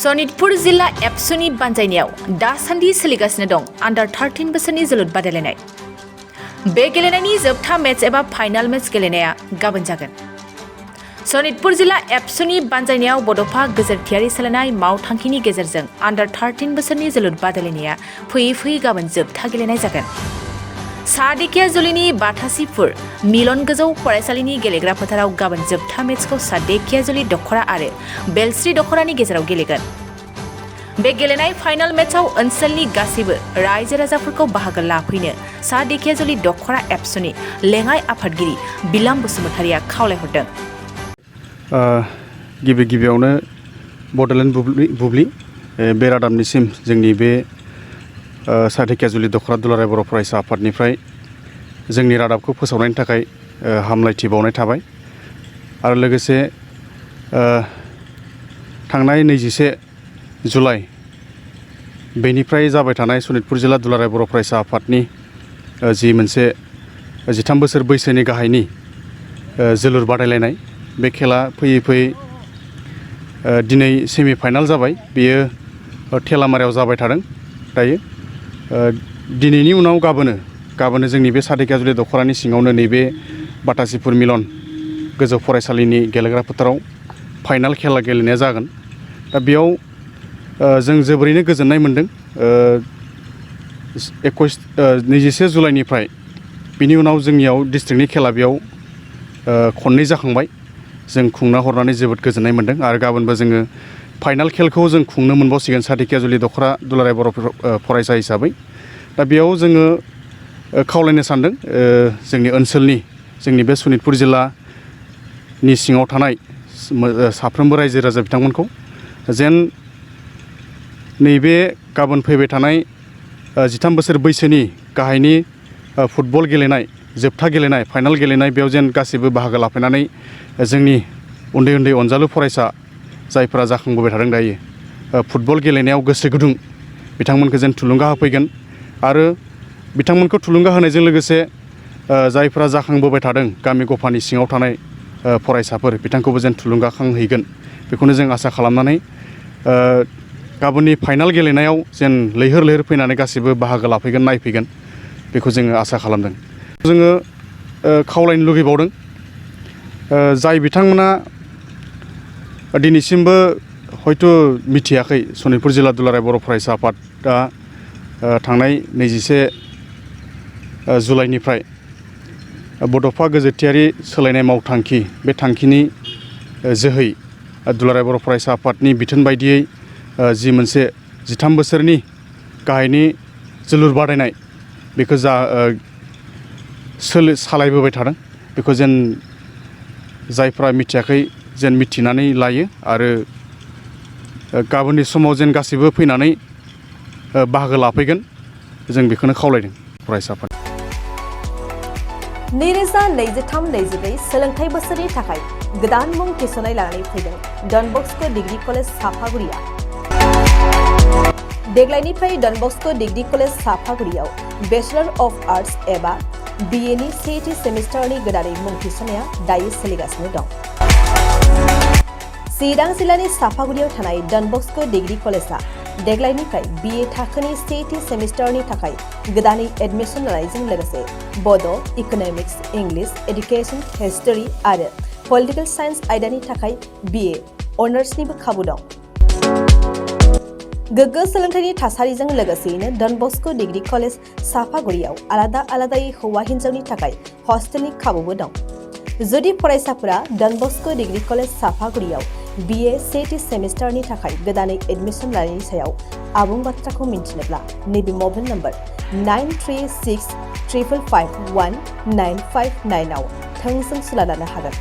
सनितपुर जिल्ला एबसुनि बानजायनायाव दासान्दि सोलिगासिनो दं आन्डार 13 बोसोरनि जोलुर बादायलायनाय। बे गेलेनायनि जोबथा मेच एबा फाइनाल मेच गेलेनाया गाबोन जागोन। सनितपुर जिल्ला एबसुनि बानजायनायाव बड'फा गोजोरथियारि सोलायनाय मावथांखिनि गेजेरजों आन्डार 13 बोसोरनि जोलुर बादायलायनाया फैयै गाबोन जोबथा गेलेनाय जागोन। सादेकियाजुलिनि बाथासिपुर मिलन गोजौ फरायसालिनि गेलेग्रा फोथाराव गाबोन जोबथा मेचखौ सादेकियाजुलि दखरा आरो बेलस्रि दखरानि गेजेराव गेलेगोन। बे गेलेनाय फाइनाल मेचआव ओनसोलनि गासैबो रायजो राजाफोरखौ बाहागो लाफैनो सादेकियाजुलि दखरा एबसुनि लेङाइ आफादगिरि बिलाम बसुमतारिया खावलायहरदों। गिबियावनो बड'लेण्ड बुब्लि बे रादाबनिसिम जोंनि बे सादेकियाजुलि दखरा दुलाराय बर' फरायसा आफादनिफ्राय जोंनि रादाबखौ फोसावनायनि थाखाय हामलायथि बावनाय थाबाय आरो लोगोसे थांनाय 21 जुलाइ बेनिफ्राय जाबाय थानाय सनितपुर जिल्ला दुलाराय बर' फरायसा आफादनि जि मोनसे 13 बोसोर बैसोनि गाहायनि जोलुर बादायलायनाय बे खेला फैयै दिनै सेमि फाइनाल जाबाय। बेयो थेलामारायाव जाबाय थादों दायो। दिनैनि उनाव गाबोनो जोंनि बे सादेकियाजुलि दखरानि सिङावनो नैबे बाथासिपुर मिलन गोजौ फरायसालिनि गेलेग्रा फोथाराव फाइनाल खेला गेलेनाया जागोन। दा बेयाव जों जोबोरैनो गोजोननाय मोन्दों। 21 जुलाइनिफ्राय बिनि उनाव जोंनियाव डिस्ट्रिक्टनि खेला बेयाव खननै जाखांबाय। जों खुंना हरनानै जोबोद गोजोननाय मोन्दों आरो गाबोनबो जोङो फाइनाल खेलखौ जों खुंनो मोनबावसिगोन सादेकियाजुलि दखरा दुलाराय बर' फरायसा हिसाबै। दा बेयाव जोङो खावलायनो सानदों जोंनि ओनसोलनि जोंनि बे सनितपुर जिल्लानि सिङाव थानाय साफ्रोमबो रायजो राजा बिथांमोनखौ जेन नैबे गाबोन फैबाय थानाय 13 बोसोर बैसोनि गाहायनि फुटबल गेलेनाय जोबथा गेलेनाय फाइनाल गेलेनाय बेयाव जेन गासैबो बाहागो लाफैनानै जोंनि उन्दै अनजालु फरायसा जायफोरा जाखांबोबाय थादों दायो फुटबल गेलेनायाव गोसो गुदुं बिथांमोनखौ जेन थुलुंगा होफैगोन आरो बिथांमोनखौ थुलुंगा होनायजों लोगोसे जायफोरा जाखांबोबाय थादों गामि गफानि सिङाव थानाय फरायसाफोर बिथांखौबो जेन थुलुंगाखांहैगोन बेखौनो जों आसा खालामनानै गाबोननि फाइनाल गेलेनायाव जेन लैहोर फैनानै गासैबो बाहागो लाफैगोन नायफैगोन बेखौ जोङो आसा खालामदों। जोङो खावलायनो लुगैबावदों जाय बिथांमोना दिनैसिमबो हयथ' मिथियाखै सनितपुर जिल्ला दुलाराय बर' फरायसा आफादा थांनाय 21 जुलाइनिफ्राय बड'फा गोजोरथियारि सोलायनाय मावथांखि बे थांखिनि जोहै दुलाराय बर' फरायसा आफादनि बिथोन बायदियै जि मोनसे 13 बोसोरनि गाहायनि जोलुर बादायनाय बेखौ सालायबोबाय थादों। बेखौ जेन जायफ्रा मिथियाखै जेन मिथिनानै लायो आरो गाबोननि समाव जेन गासैबो फैनानै बाहागो लाफैगोन जों बेखौनो खावलायदों फरायसाफोर। 2023-24 सोलोंथाइ बोसोरनि थाखाय गोदान मुं थिसननाय लानानै फैदों डन बस्क' डिग्री कलेज साफागुरिया। देग्लायनिफ्राय डन बस्क' डिग्री कलेज साफागुरियाव बेचलर अफ आर्ट्स एबा BA नि सेथि सेमिस्टारनि गोदानै मुं थिसननाया दायो सोलिगासिनो दं। चिरां जिल्लानि साफागुरियाव थानाय डन बस्क' डिग्री कलेजआ देग्लायनिफ्राय BA थाखोनि सेथि सेमिस्टारनि थाखाय गोदानै एडमिसन लानायजों लोगोसे बड', इक'नमिक्स, इंलिश, एडुकेशन, हिस्टरी आरो पलिटिकल साइन्स आयदानि थाखाय BA अनार्सनिबो खाबु दं। गोग्गो सोलोंथाइनि थासारिजों लोगोसेयैनो डन बस्क' डिग्री कलेज साफागुरियाव आलादायै हौवा हिन्जावनि थाखाय हस्टेलनि खाबुबो दं। जुदि फरायसाफोरा डन बस्क' डिग्री कलेज साफागुरियाव BA सेथि सेमिस्टारनि थाखाय गोदानै एडमिसन लानायनि सायाव आबुं बाथ्राखौ मिन्थिनोब्ला नैबे मबाइल नम्बर 9365519559 आव थोंजों सुला लानो हागोन।